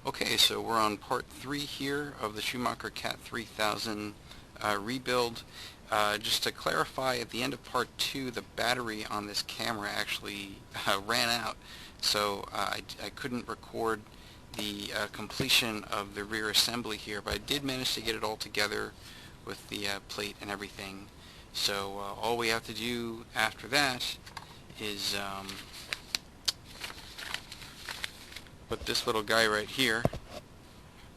Okay, so we're on part 3 here of the Schumacher CAT 3000 rebuild. Just to clarify, at the end of part 2, the battery on this camera actually ran out, so I couldn't record the completion of the rear assembly here, but I did manage to get it all together with the plate and everything. So all we have to do after that is put this little guy right here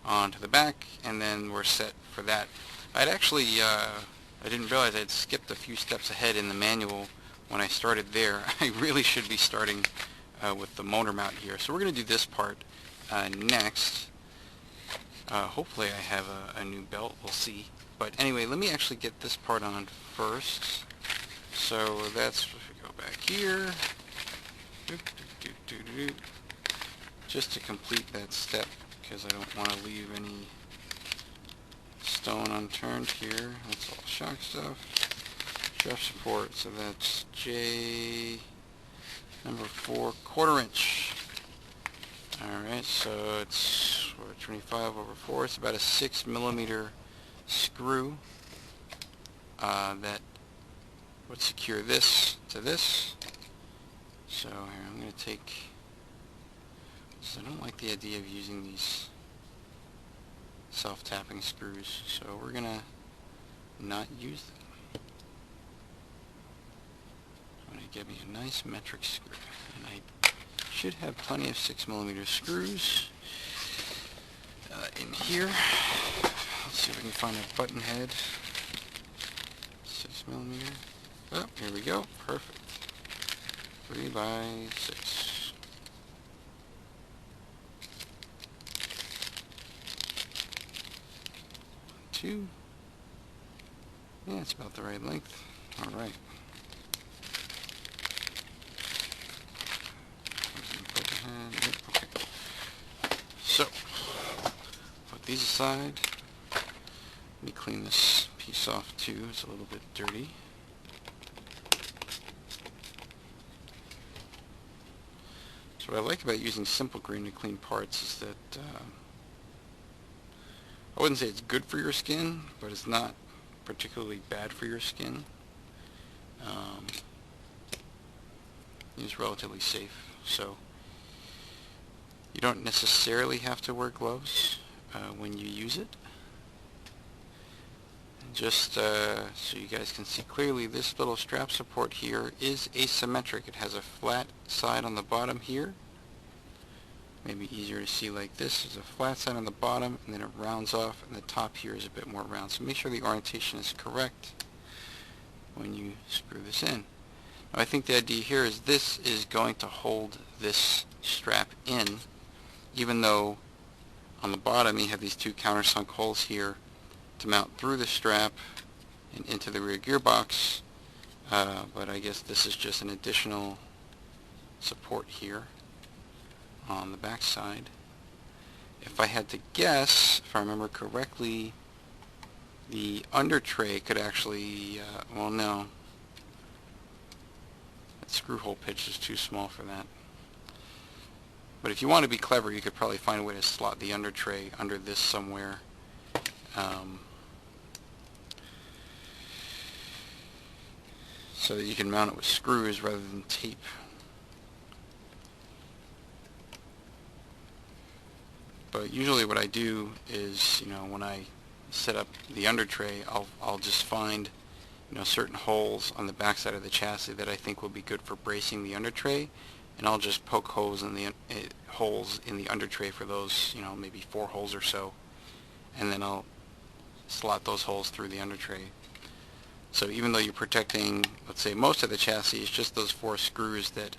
onto the back, and then we're set for that. I didn't realize I'd skipped a few steps ahead in the manual when I started there. I really should be starting with the motor mount here. So we're going to do this part next. Hopefully I have a new belt, we'll see. But anyway, let me actually get this part on first. So that's, if we go back here, just to complete that step, because I don't want to leave any stone unturned here. That's all shock stuff. Strap support, so that's J number 4, 1/4 inch. Alright, so it's 25 over 4. It's about a 6mm screw that would secure this to this. So here, I'm going to take, so I don't like the idea of using these self-tapping screws, so we're going to not use them. I'm going to get me a nice metric screw, and I should have plenty of 6mm screws in here. Let's see if we can find a button head. 6mm. Oh, here we go. Perfect. 3x6. Two. Yeah, it's about the right length. All right. Okay. So, put these aside. Let me clean this piece off too. It's a little bit dirty. So what I like about using simple green to clean parts is that I wouldn't say it's good for your skin, but it's not particularly bad for your skin. It's relatively safe, so you don't necessarily have to wear gloves when you use it. Just so you guys can see clearly, this little strap support here is asymmetric. It has a flat side on the bottom here. Maybe easier to see like this. There's a flat side on the bottom, and then it rounds off, and the top here is a bit more round. So make sure the orientation is correct when you screw this in. Now, I think the idea here is this is going to hold this strap in, even though on the bottom you have these two countersunk holes here to mount through the strap and into the rear gearbox, but I guess this is just an additional support here on the back side. If I had to guess, if I remember correctly, the under tray could actually, well, no, that screw hole pitch is too small for that. But if you want to be clever, you could probably find a way to slot the under tray under this somewhere. So that you can mount it with screws rather than tape. But usually what I do is, when I set up the under tray, I'll just find, certain holes on the back side of the chassis that I think will be good for bracing the under tray, and I'll just poke holes in the under tray for those, maybe 4 holes or so, and then I'll slot those holes through the under tray. So even though you're protecting, let's say, most of the chassis, it's just those 4 screws that,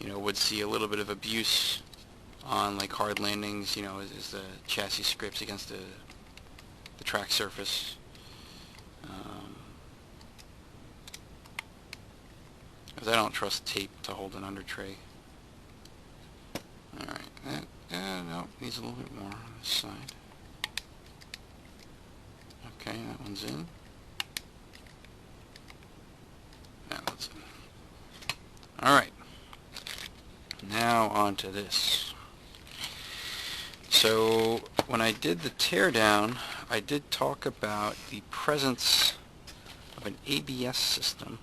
would see a little bit of abuse on like hard landings, as the chassis scrapes against the track surface. Because I don't trust tape to hold an under tray. Alright, no, needs a little bit more on this side. Okay, that one's in. That one's in. Alright, now on to this. So when I did the teardown, I did talk about the presence of an ABS system,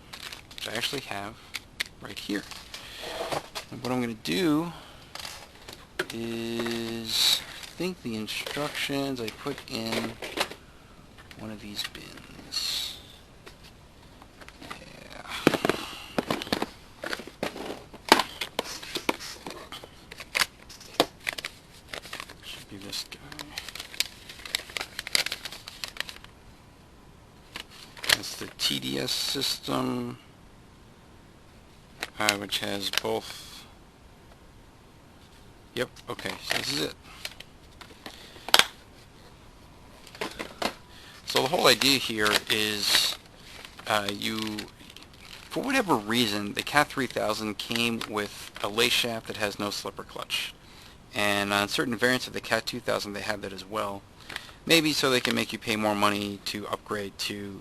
which I actually have right here. And what I'm going to do is, I think the instructions I put in one of these bins. Yeah. Should be this guy. It's the TDS system, which has both. Yep, okay, so this is it. So the whole idea here is for whatever reason, the CAT 3000 came with a lace shaft that has no slipper clutch. And on certain variants of the CAT 2000 they have that as well. Maybe so they can make you pay more money to upgrade to,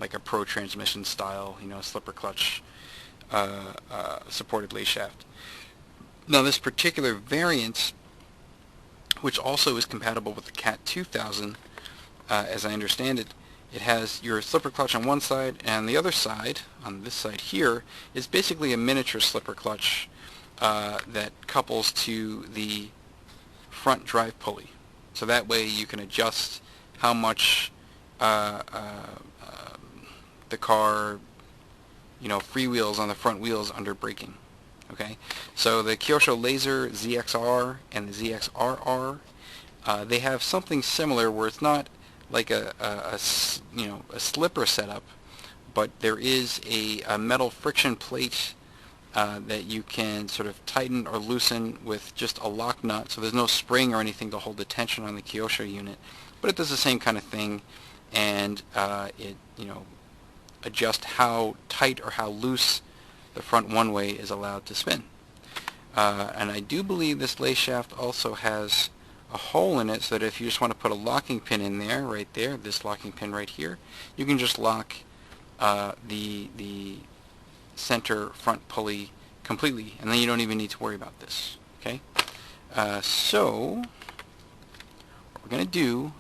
like a pro transmission style, slipper clutch supported lace shaft. Now this particular variant, which also is compatible with the CAT 2000, as I understand it, it has your slipper clutch on one side, and the other side, on this side here, is basically a miniature slipper clutch that couples to the front drive pulley. So that way you can adjust how much the car, freewheels on the front wheels under braking. Okay, so the Kyosho Laser ZXR and the ZXRR, they have something similar where it's not like a slipper setup, but there is a metal friction plate that you can sort of tighten or loosen with just a lock nut, so there's no spring or anything to hold the tension on the Kyosho unit, but it does the same kind of thing, and it adjusts how tight or how loose the front one-way is allowed to spin. And I do believe this lace shaft also has a hole in it so that if you just want to put a locking pin in there, right there, this locking pin right here, you can just lock the center front pulley completely, and then you don't even need to worry about this. Okay, so what we're going to do,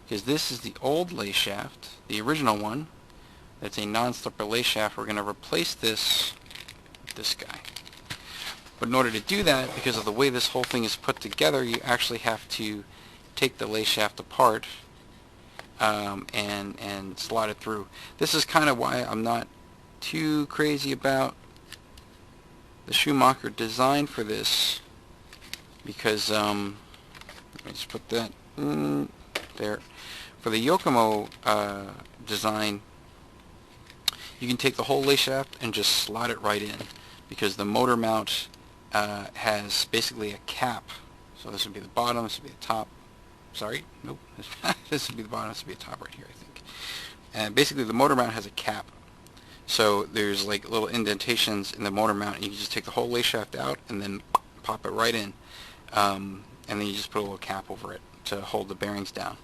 because this is the old lace shaft, the original one, that's a non-slipper lace shaft, we're going to replace this with this guy. But in order to do that, because of the way this whole thing is put together, you actually have to take the lace shaft apart and slot it through. This is kind of why I'm not too crazy about the Schumacher design for this, because let me just put that there. For the Yokomo design, you can take the whole lace shaft and just slot it right in, because the motor mount has basically a cap. So this would be the bottom, this would be the top. Sorry, nope. This would be the bottom, this would be the top right here, I think. And basically the motor mount has a cap. So there's like little indentations in the motor mount, and you can just take the whole lace shaft out and then pop it right in. And then you just put a little cap over it to hold the bearings down.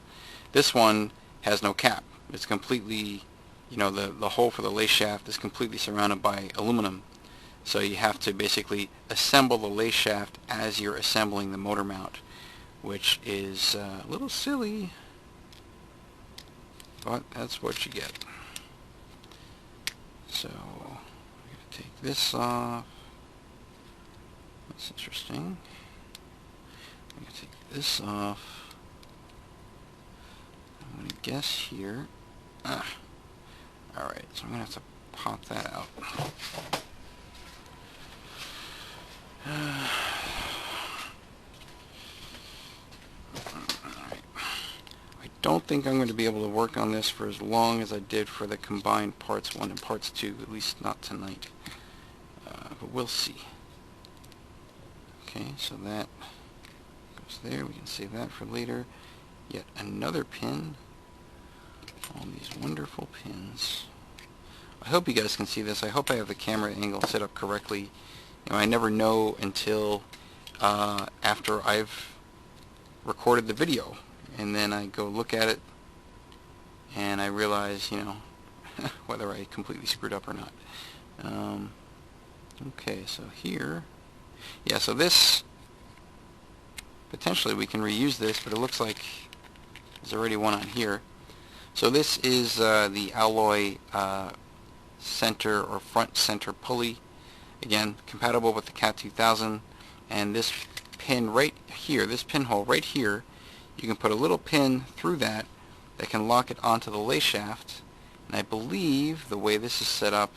This one has no cap. It's completely, the hole for the lace shaft is completely surrounded by aluminum. So you have to basically assemble the lace shaft as you're assembling the motor mount, which is a little silly, but that's what you get. So I'm going to take this off. That's interesting. I'm going to take this off. I'm going to guess here. Alright, so I'm going to have to pop that out. I don't think I'm going to be able to work on this for as long as I did for the combined parts 1 and parts 2, at least not tonight. But we'll see. Okay, so that goes there. We can save that for later. Yet another pin. All these wonderful pins. I hope you guys can see this. I hope I have the camera angle set up correctly. I never know until after I've recorded the video, and then I go look at it and I realize, whether I completely screwed up or not. Okay, so here, yeah, so this potentially we can reuse this, but it looks like there's already one on here. So this is the alloy center or front center pulley. Again, compatible with the CAT 2000, and this pin right here, this pinhole right here, you can put a little pin through that can lock it onto the lay shaft, and I believe the way this is set up,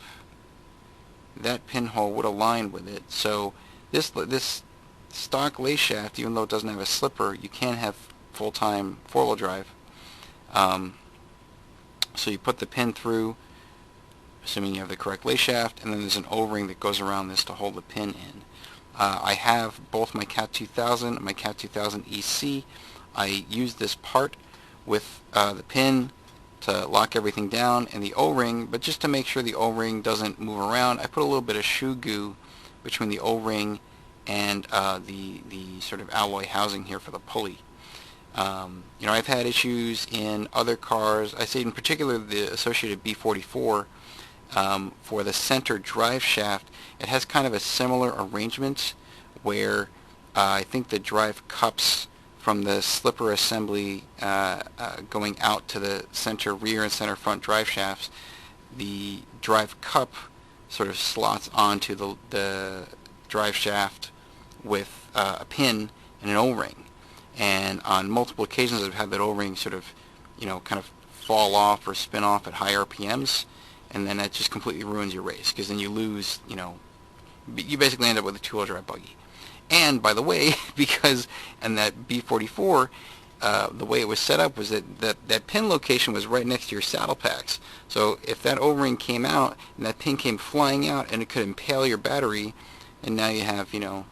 that pinhole would align with it. So this stock lay shaft, even though it doesn't have a slipper, you can have full-time four-wheel drive. So you put the pin through, assuming you have the correct lay shaft, and then there's an O-ring that goes around this to hold the pin in. I have both my CAT 2000 and my CAT 2000 EC. I used this part with the pin to lock everything down and the O-ring, but just to make sure the O-ring doesn't move around, I put a little bit of shoe goo between the O-ring and the sort of alloy housing here for the pulley. You know, I've had issues in other cars. I say in particular the associated B44 for the center drive shaft. It has kind of a similar arrangement where I think the drive cups from the slipper assembly going out to the center rear and center front drive shafts, the drive cup sort of slots onto the drive shaft with a pin and an O-ring. And on multiple occasions I've had that O-ring sort of, you know, kind of fall off or spin off at high RPMs, and then that just completely ruins your race, because then you lose, you know, you basically end up with a two-wheel drive buggy. And by the way, because in that B44, the way it was set up was that pin location was right next to your saddle packs. So if that O-ring came out and that pin came flying out, and it could impale your battery, and now you have, you know,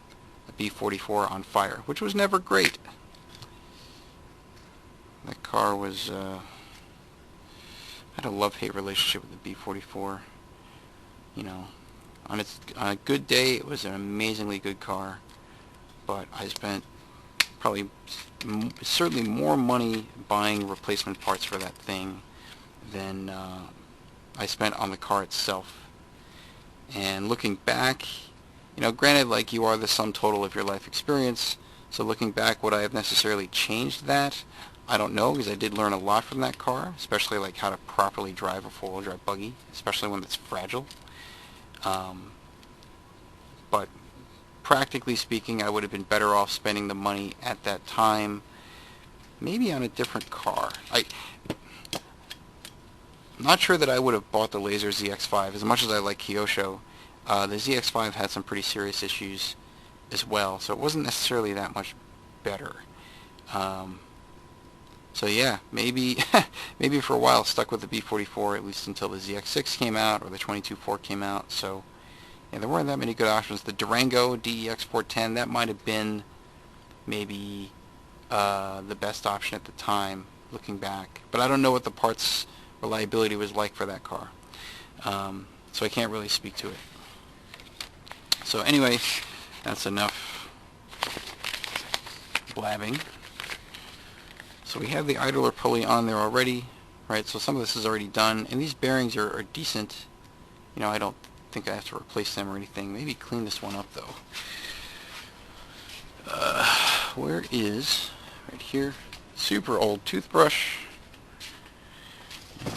a B44 on fire, which was never great. That car was, I had a love-hate relationship with the B44. You know, on a good day, it was an amazingly good car, but I spent probably certainly more money buying replacement parts for that thing than I spent on the car itself. And looking back, you know, granted, like, you are the sum total of your life experience, so looking back, would I have necessarily changed that? I don't know, because I did learn a lot from that car, especially like how to properly drive a four-wheel drive buggy, especially when it's fragile. But practically speaking, I would have been better off spending the money at that time maybe on a different car. I'm not sure that I would have bought the Laser ZX5 as much as I like Kyosho. The ZX5 had some pretty serious issues as well, so it wasn't necessarily that much better. So yeah, maybe maybe for a while stuck with the B44, at least until the ZX6 came out or the 22.4 came out. So yeah, there weren't that many good options. The Durango DEX410, that might have been maybe the best option at the time, looking back. But I don't know what the parts reliability was like for that car, so I can't really speak to it. So anyway, that's enough blabbing. So we have the idler pulley on there already, right? So some of this is already done, and these bearings are decent. You know, I don't think I have to replace them or anything. Maybe clean this one up though. Where is, right here, super old toothbrush.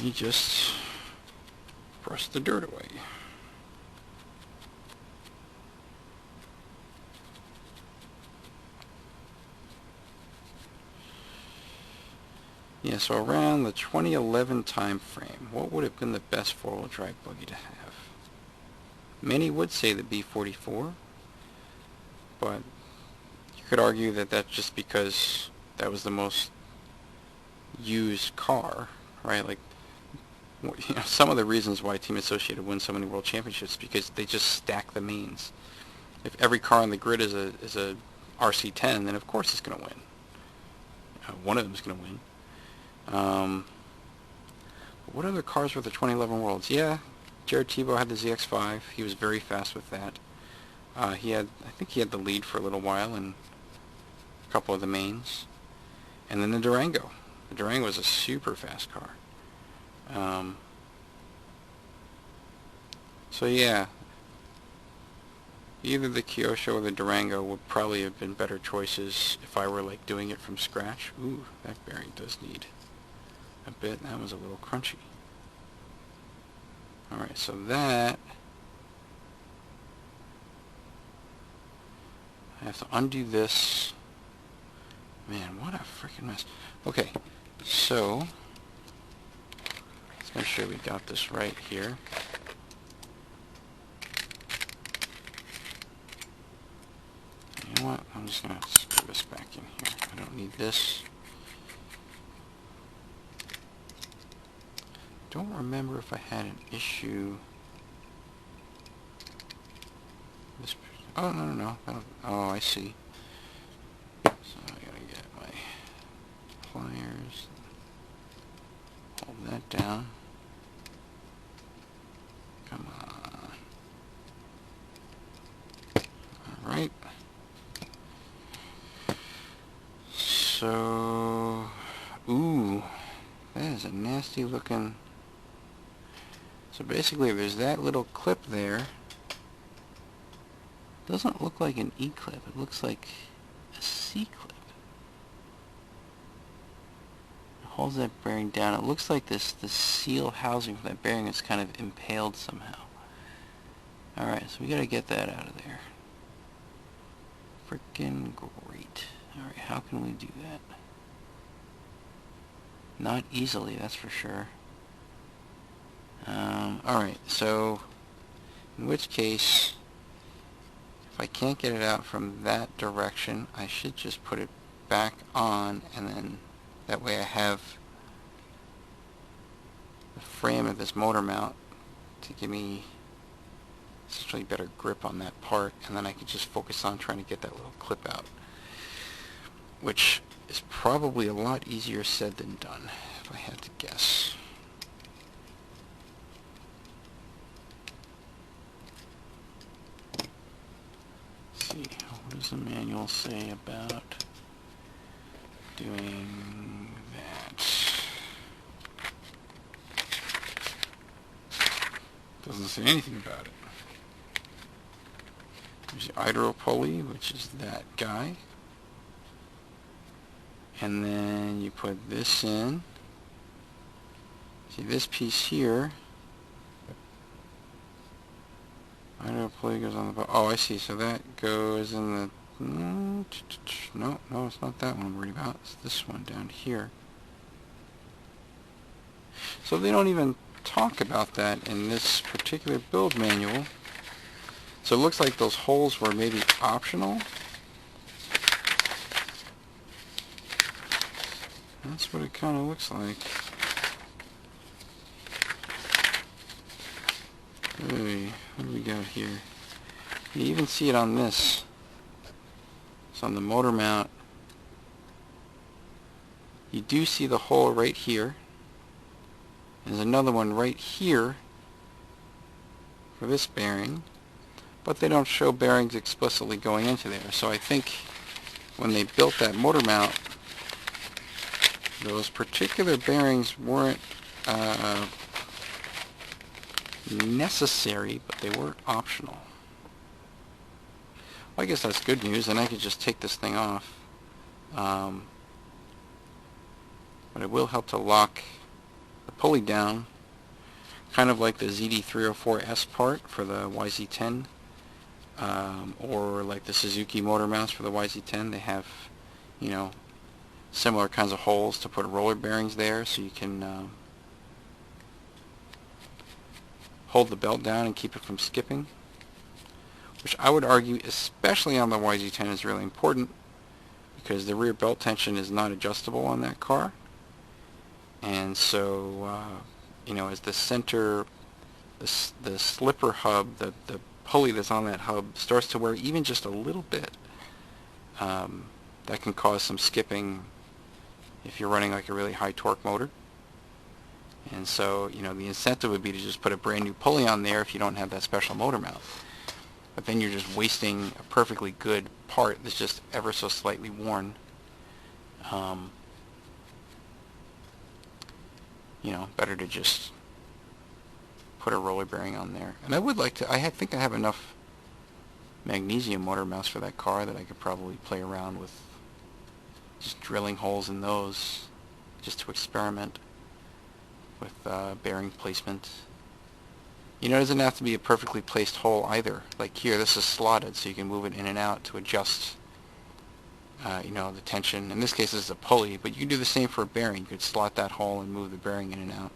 You just brush the dirt away. Yeah, so around the 2011 time frame, what would have been the best four-wheel drive buggy to have? Many would say the B44, but you could argue that that's just because that was the most used car, right? Like, you know, some of the reasons why Team Associated wins so many world championships because they just stack the mains. If every car on the grid is a RC10, then of course it's going to win. One of them is going to win. What other cars were the 2011 Worlds? Yeah, Jared Tebow had the ZX5. He was very fast with that. I think he had the lead for a little while in a couple of the mains. And then the Durango. The Durango was a super fast car. So yeah, Either the Kyosho or the Durango would probably have been better choices if I were like doing it from scratch. Ooh, that bearing does need a bit. That was a little crunchy. Alright, so that I have to undo this. Man, what a freaking mess. Okay, so let's make sure we got this right here. You know what? I'm just going to screw this back in here. I don't need this. Don't remember if I had an issue. This. Oh, no. Oh, I see. So I gotta get my pliers. Hold that down. Come on. Alright. So, ooh, that is a nasty looking. So basically there's that little clip there. Doesn't look like an E-clip, it looks like a C-clip. It holds that bearing down. It looks like this seal housing for that bearing is kind of impaled somehow. Alright, so we gotta get that out of there. Frickin' great. Alright, how can we do that? Not easily, that's for sure. Alright, so in which case, if I can't get it out from that direction, I should just put it back on, and then that way I have the frame of this motor mount to give me essentially better grip on that part, and then I can just focus on trying to get that little clip out, which is probably a lot easier said than done, if I had to guess. Let's see, what does the manual say about doing that? Doesn't say anything about it. There's the Idaho Pulley, which is that guy. And then you put this in. See this piece here. Idaho Pulley goes on the bottom. Oh, I see. So that goes in the... No, it's not that one I'm worried about. It's this one down here. So they don't even talk about that in this particular build manual. So it looks like those holes were maybe optional. That's what it kind of looks like. Hey, what do we got here? You even see it on this. So on the motor mount, you do see the hole right here. There's another one right here for this bearing, but they don't show bearings explicitly going into there. So I think when they built that motor mount, those particular bearings weren't necessary, but they were optional. Well, I guess that's good news, and I could just take this thing off. But it will help to lock the pulley down, kind of like the ZD304S part for the YZ10, or like the Suzuki motor mounts for the YZ10. They have, you know, similar kinds of holes to put roller bearings there, so you can hold the belt down and keep it from skipping, which I would argue, especially on the YZ10, is really important because the rear belt tension is not adjustable on that car. And so, you know, as the center, the slipper hub, the pulley that's on that hub starts to wear even just a little bit, that can cause some skipping if you're running like a really high torque motor. And so, you know, the incentive would be to just put a brand new pulley on there if you don't have that special motor mount. But then you're just wasting a perfectly good part that's just ever so slightly worn. You know, better to just put a roller bearing on there. And I would like to, think I have enough magnesium motor mounts for that car that I could probably play around with, just drilling holes in those just to experiment with bearing placement. You know, it doesn't have to be a perfectly placed hole either. Like here, this is slotted, so you can move it in and out to adjust you know, the tension. In this case, this is a pulley, but you can do the same for a bearing. You could slot that hole and move the bearing in and out.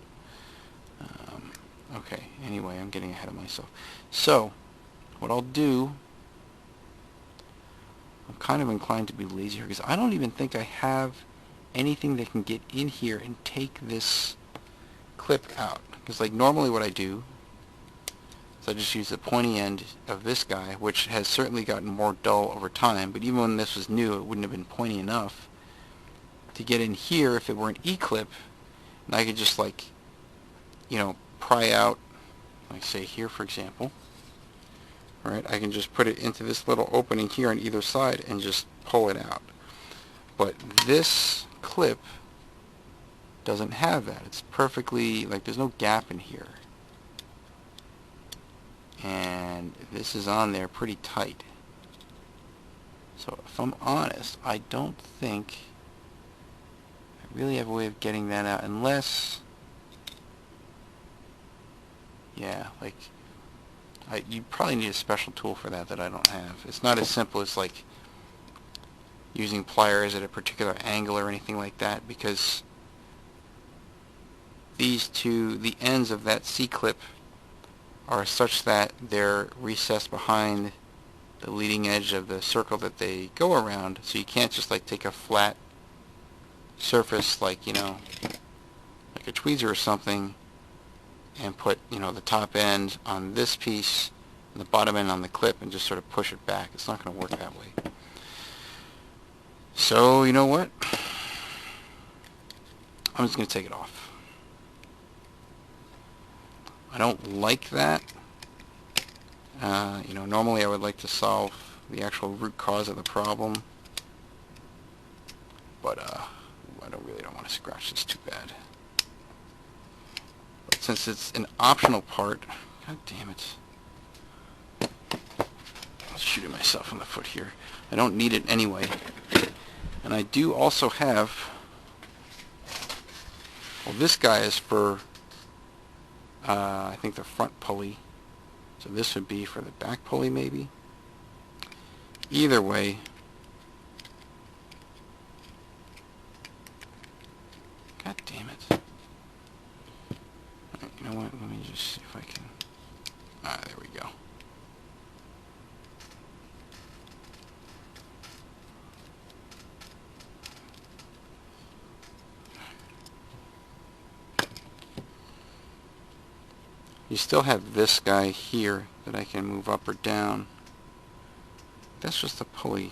Okay, anyway, I'm getting ahead of myself. So, what I'll do, I'm kind of inclined to be lazy here, because I don't even think I have anything that can get in here and take this clip out. Because like normally what I do is I just use the pointy end of this guy, which has certainly gotten more dull over time, but even when this was new it wouldn't have been pointy enough to get in here if it were an E-clip, and I could just, like, you know, pry out, like say here for example. Alright, I can just put it into this little opening here on either side and just pull it out. But this clip doesn't have that. It's perfectly, like, there's no gap in here. And this is on there pretty tight. So if I'm honest, I don't think I really have a way of getting that out, unless, yeah, like, you probably need a special tool for that I don't have. It's not as simple as like using pliers at a particular angle or anything like that, because these two, the ends of that C-clip are such that they're recessed behind the leading edge of the circle that they go around, so you can't just like take a flat surface like, you know, like a tweezer or something, and put, you know, the top end on this piece and the bottom end on the clip and just sort of push it back. It's not going to work that way. So, you know what? I'm just going to take it off. I don't like that. You know, normally I would like to solve the actual root cause of the problem, but I really don't want to scratch this too bad. But since it's an optional part, god damn it, I'm shooting myself in the foot here. I don't need it anyway. And I do also have, well, this guy is for I think the front pulley, so this would be for the back pulley maybe. Either way, god damn it. Alright, you know what, let me just see if I can, there we go. You still have this guy here that I can move up or down. That's just a pulley.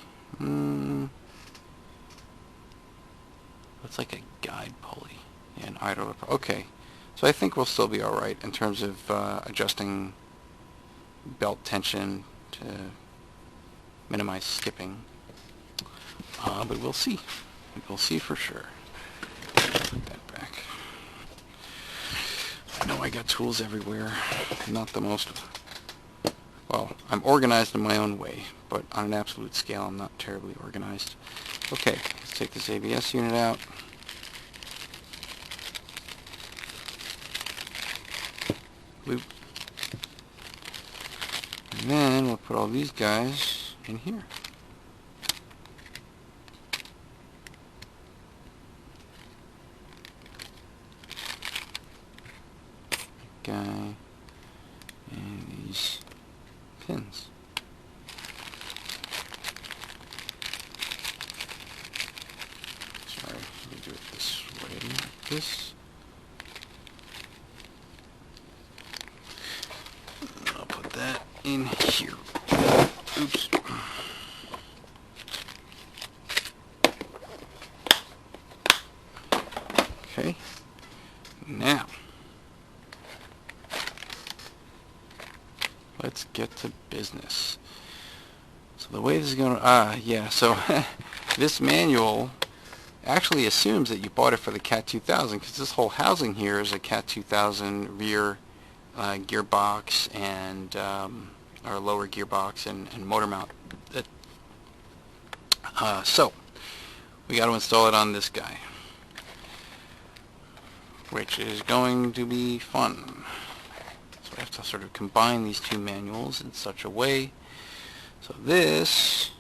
It's like a guide pulley. Yeah, an idler. Okay. So I think we'll still be alright in terms of adjusting belt tension to minimize skipping. But we'll see. We'll see for sure. Put that back. I know I got tools everywhere. Not the most, well, I'm organized in my own way, but on an absolute scale I'm not terribly organized. Okay, let's take this ABS unit out. Bloop. And then we'll put all these guys in here. Guy and these pins. Sorry, let me do it this way, like this. I'll put that in here. Oops. Okay. Now, let's get to business. So the way this is going to, yeah, so this manual actually assumes that you bought it for the CAT 2000, because this whole housing here is a CAT 2000 rear gearbox and or lower gearbox and motor mount. So we got to install it on this guy, which is going to be fun. So I have to sort of combine these two manuals in such a way. So this,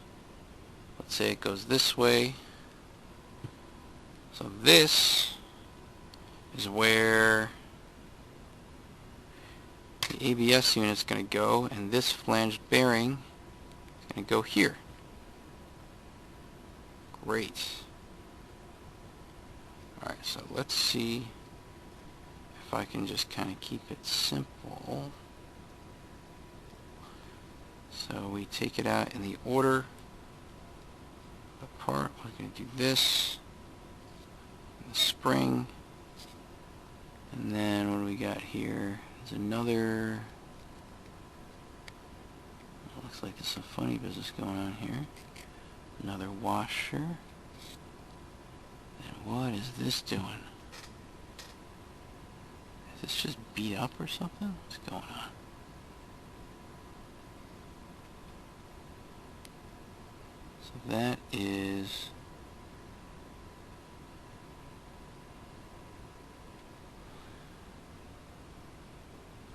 let's say it goes this way. So this is where the ABS unit is going to go, and this flanged bearing is going to go here. Great. Alright, so let's see if I can just kind of keep it simple. So we take it out in the order apart. We're going to do this, the spring, and then what do we got here? There's another, it looks like there's some funny business going on here. Another washer. And what is this doing? Is this just beat up or something? What's going on? So that is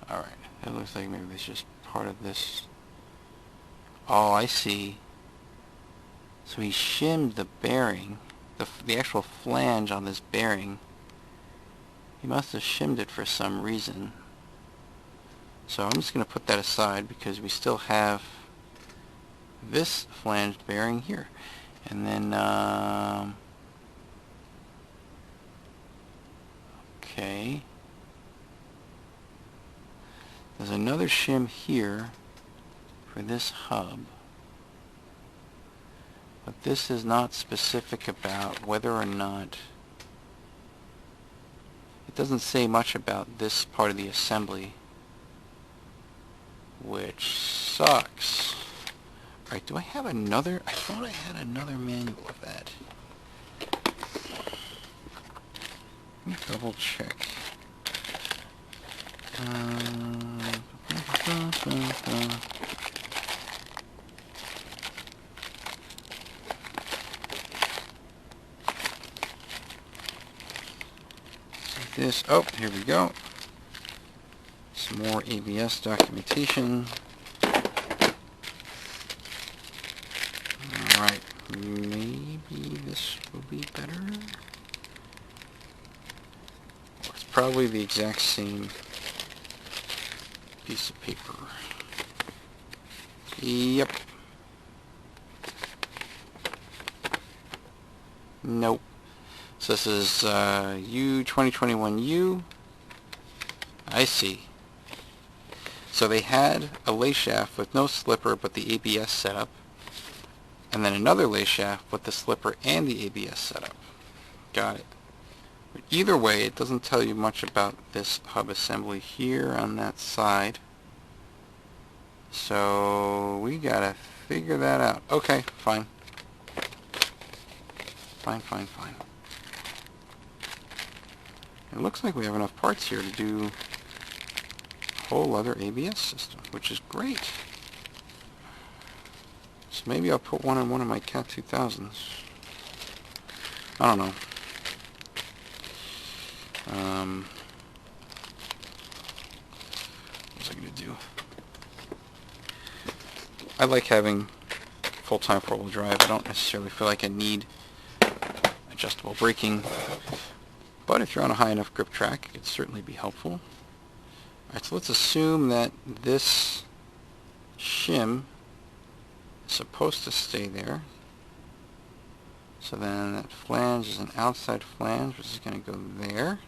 alright. It looks like maybe it's just part of this. Oh, I see. So he shimmed the bearing, the actual flange on this bearing. He must have shimmed it for some reason. So I'm just going to put that aside because we still have this flanged bearing here. And then, okay. There's another shim here for this hub. But this is not specific about whether or not, it doesn't say much about this part of the assembly, which sucks. Alright, do I have another? I thought I had another manual of that. Let me double check. This, oh, here we go. Some more ABS documentation. Alright, maybe this will be better. It's probably the exact same piece of paper. Yep. Nope. So this is U2021U. I see. So they had a lay shaft with no slipper but the ABS setup, and then another lay shaft with the slipper and the ABS setup. Got it. But either way, it doesn't tell you much about this hub assembly here on that side. So we gotta figure that out. Okay, fine. Fine. It looks like we have enough parts here to do a whole other ABS system, which is great. So maybe I'll put one on one of my CAT 2000s. I don't know. What was I going to do? I like having full-time four-wheel drive. I don't necessarily feel like I need adjustable braking. But if you're on a high enough grip track, it could certainly be helpful. Alright, so let's assume that this shim is supposed to stay there. So then that flange is an outside flange, which is going to go there.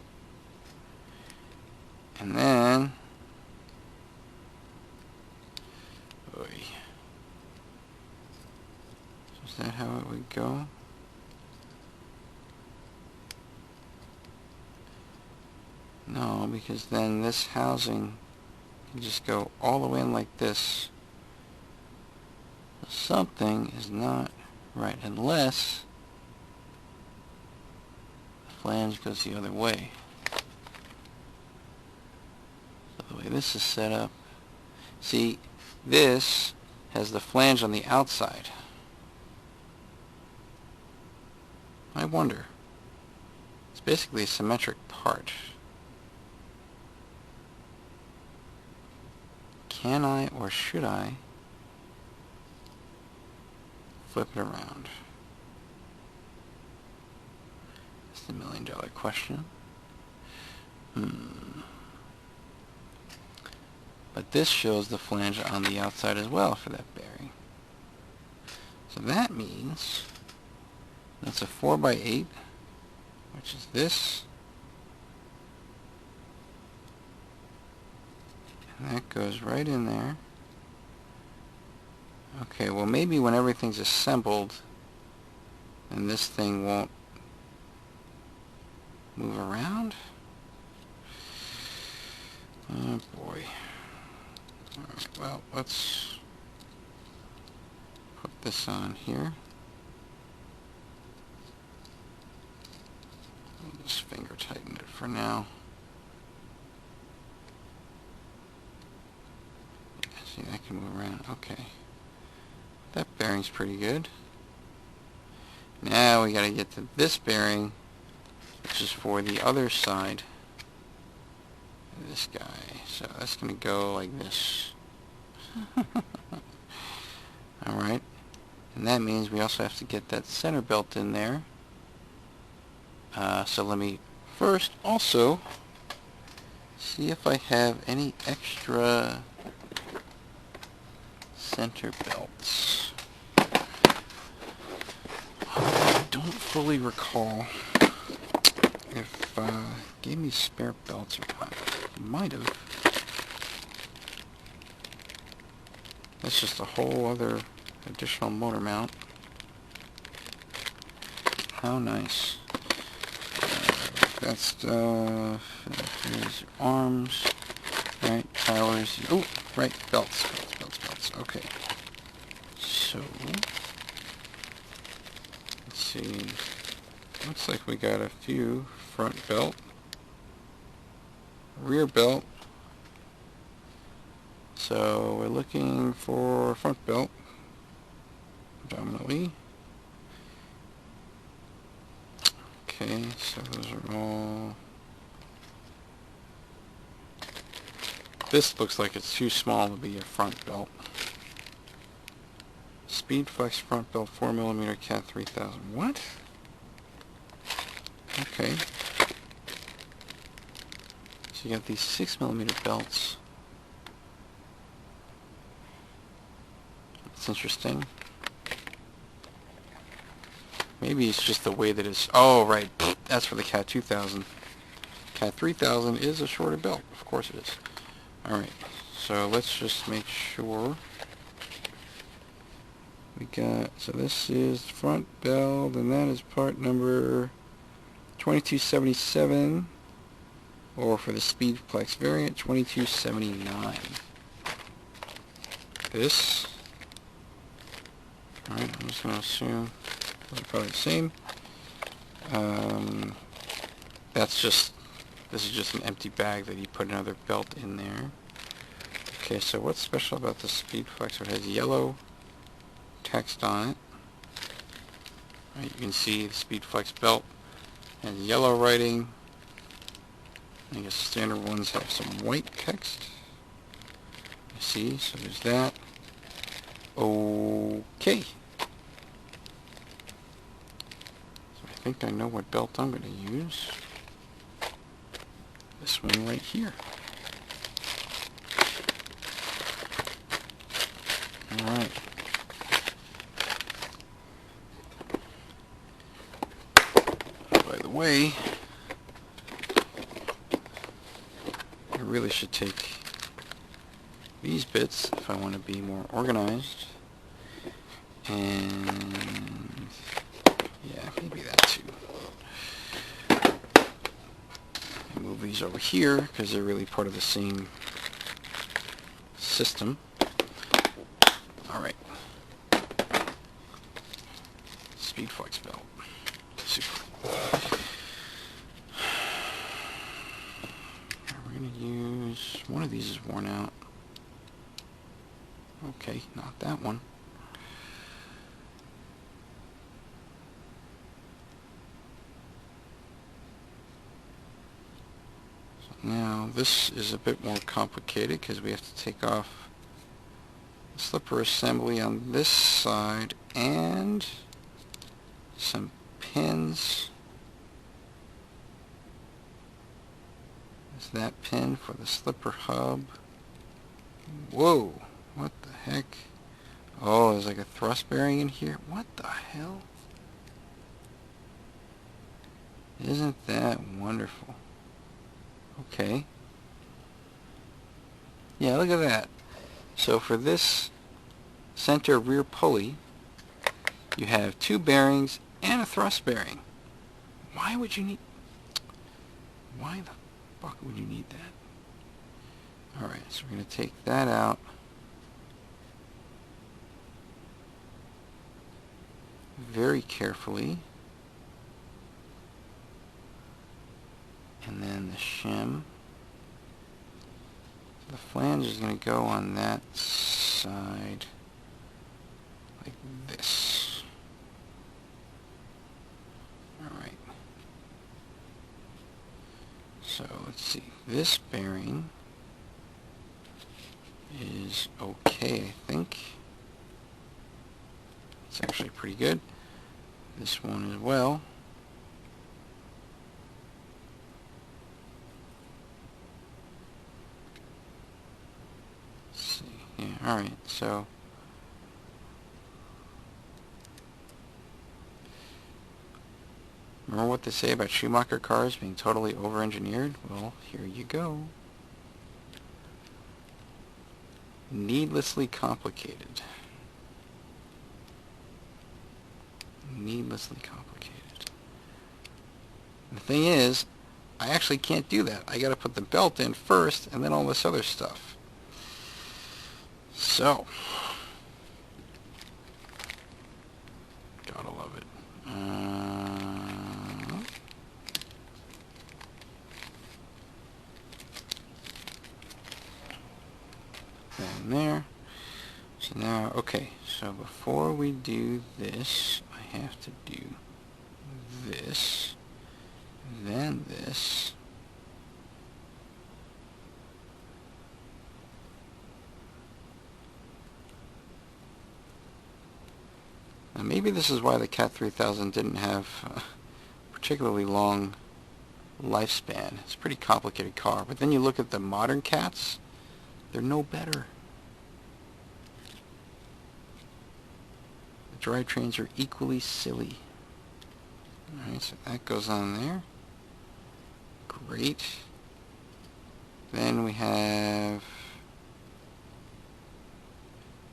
And then, so is that how it would go? No, because then this housing can just go all the way in like this. Something is not right, unless the flange goes the other way. So the way this is set up, see, This has the flange on the outside. I wonder. It's basically a symmetric part. Can I or should I flip it around? That's the million-dollar question. But this shows the flange on the outside as well for that bearing. So that means that's a 4x8, which is this. And that goes right in there. Okay, well maybe when everything's assembled, then this thing won't move around. Oh boy. Alright, well, let's put this on here. I'll just finger tighten it for now. See, that can move around. Okay. That bearing's pretty good. Now we gotta get to this bearing, which is for the other side of this guy. So that's gonna go like this. Alright. And that means we also have to get that center belt in there. So let me first also see if I have any extra center belts. I don't fully recall if gave me spare belts or not. Might have. That's just a whole other additional motor mount. How nice. That stuff. Here's your arms. Right, towers. Oh, right, belts. Okay. So, let's see. Looks like we got a few front belt, rear belt. So we're looking for front belt predominantly. Okay, so those are all. This looks like it's too small to be a front belt. Speed Flex front belt 4mm CAT 3000. What? Okay. So you got these 6mm belts. That's interesting. Maybe it's just the way that it's... Oh, right. That's for the CAT 2000. CAT 3000 is a shorter belt. Of course it is. Alright. So let's just make sure... We got... So this is front belt, and that is part number 2277. Or for the Speed Flex variant, 2279. This... Alright, I'm just going to assume... Those are probably the same. This is just an empty bag that you put another belt in there. Okay, so what's special about the Speed Flex? It has yellow text on it. Right, you can see the Speed Flex belt has yellow writing. I guess standard ones have some white text. You see, so there's that. Okay. I think I know what belt I'm going to use. This one right here. Alright. By the way, I really should take these bits if I want to be more organized. And yeah, maybe that too. And move these over here because they're really part of the same system. Alright. Speed Flex belt. Super. We're going to use... One of these is worn out. Okay, not that one. So now this is a bit more complicated because we have to take off the slipper assembly on this side and some pins. There's that pin for the slipper hub. Whoa, what the heck? Oh, there's like a thrust bearing in here. What the hell? Isn't that wonderful? Okay. Yeah, look at that. So for this center rear pulley, you have two bearings and a thrust bearing. Why would you need... Why the fuck would you need that? Alright, so we're going to take that out. Very carefully. And then the shim. The flange is going to go on that side like this. Alright. So let's see. This bearing is okay, I think. It's actually pretty good. This one as well. Let's see. Yeah, alright, so remember what they say about Schumacher cars being totally over-engineered? Well, here you go. Needlessly complicated. Needlessly complicated. The thing is, I actually can't do that. I gotta put the belt in first and then all this other stuff. So, gotta love it. And there. So now, okay, so before we do this, I have to do this, then this, now maybe this is why the CAT 3000 didn't have a particularly long lifespan. It's a pretty complicated car, but then you look at the modern CATs, they're no better. The drivetrains are equally silly. Alright, so that goes on there. Great. Then we have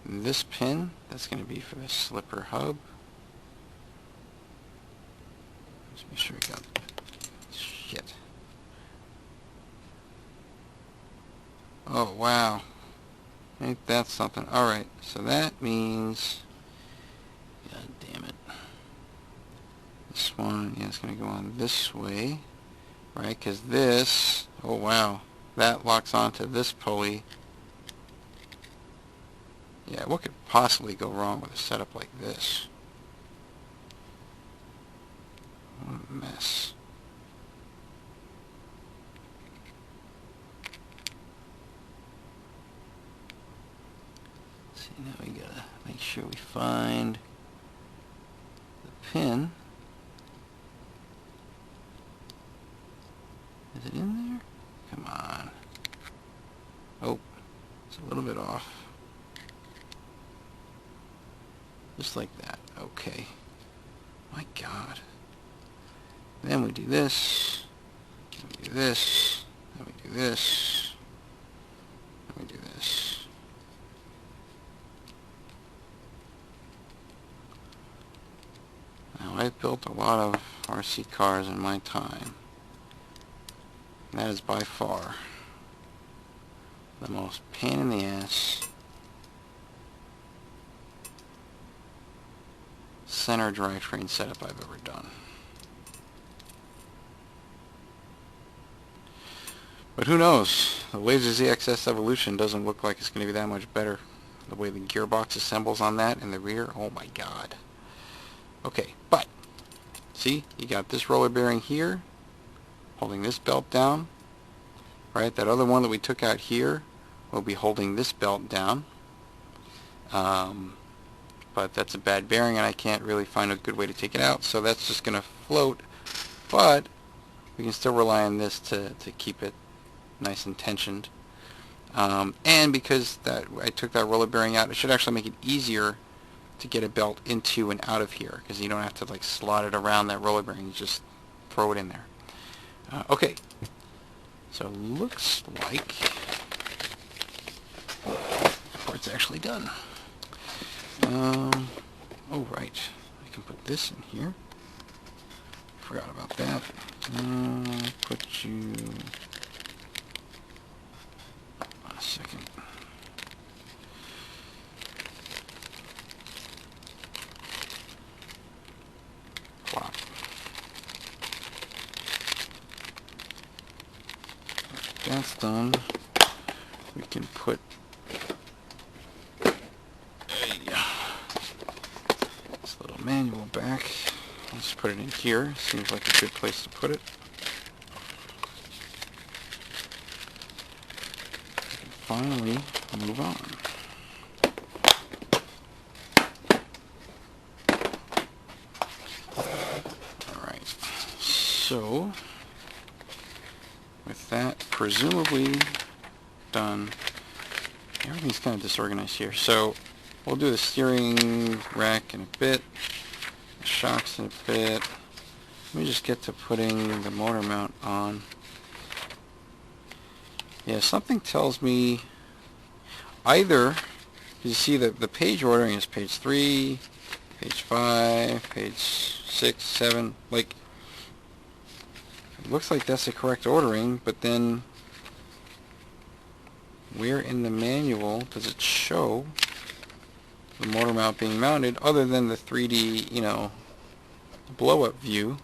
this pin. That's going to be for the slipper hub. Let's make sure we got shit. Oh, wow. Ain't that something? Alright, so that means... God damn it. This one, yeah, it's going to go on this way. Right, because this... Oh, wow. That locks onto this pulley. Yeah, what could possibly go wrong with a setup like this? What a mess. See, now we gotta make sure we find the pin. Is it in there? Come on. Oh, it's a little bit off. Just like that. Okay. My God. Then we do this. Then we do this. Then we do this. Then we do this. Now, I've built a lot of RC cars in my time. And that is by far the most pain in the ass center drivetrain setup I've ever done. But who knows? The Laser ZXS Evolution doesn't look like it's going to be that much better. the way the gearbox assembles on that in the rear. Oh my god. Okay, but see, you got this roller bearing here holding this belt down, right? That other one that we took out here will be holding this belt down. But that's a bad bearing and I can't really find a good way to take it out, so that's just going to float, but we can still rely on this to keep it nice and tensioned. And because I took that roller bearing out, it should actually make it easier to get a belt into and out of here, because you don't have to like slot it around that roller bearing, you just throw it in there. Okay, so looks like the part's actually done. Oh right, I can put this in here. Forgot about that. Put you a second. Plop. That's done. We can put this little manual back. Let's put it in here. Seems like a good place to put it. And finally, move on. Alright, so with that presumably done, everything's kind of disorganized here. So we'll do the steering rack in a bit, the shocks in a bit. Let me just get to putting the motor mount on. Yeah, something tells me either, you see that the page ordering is page 3, page 5, page 6, 7, like, it looks like that's the correct ordering, but then where in the manual does it show the motor mount being mounted other than the 3D, you know, blow-up view?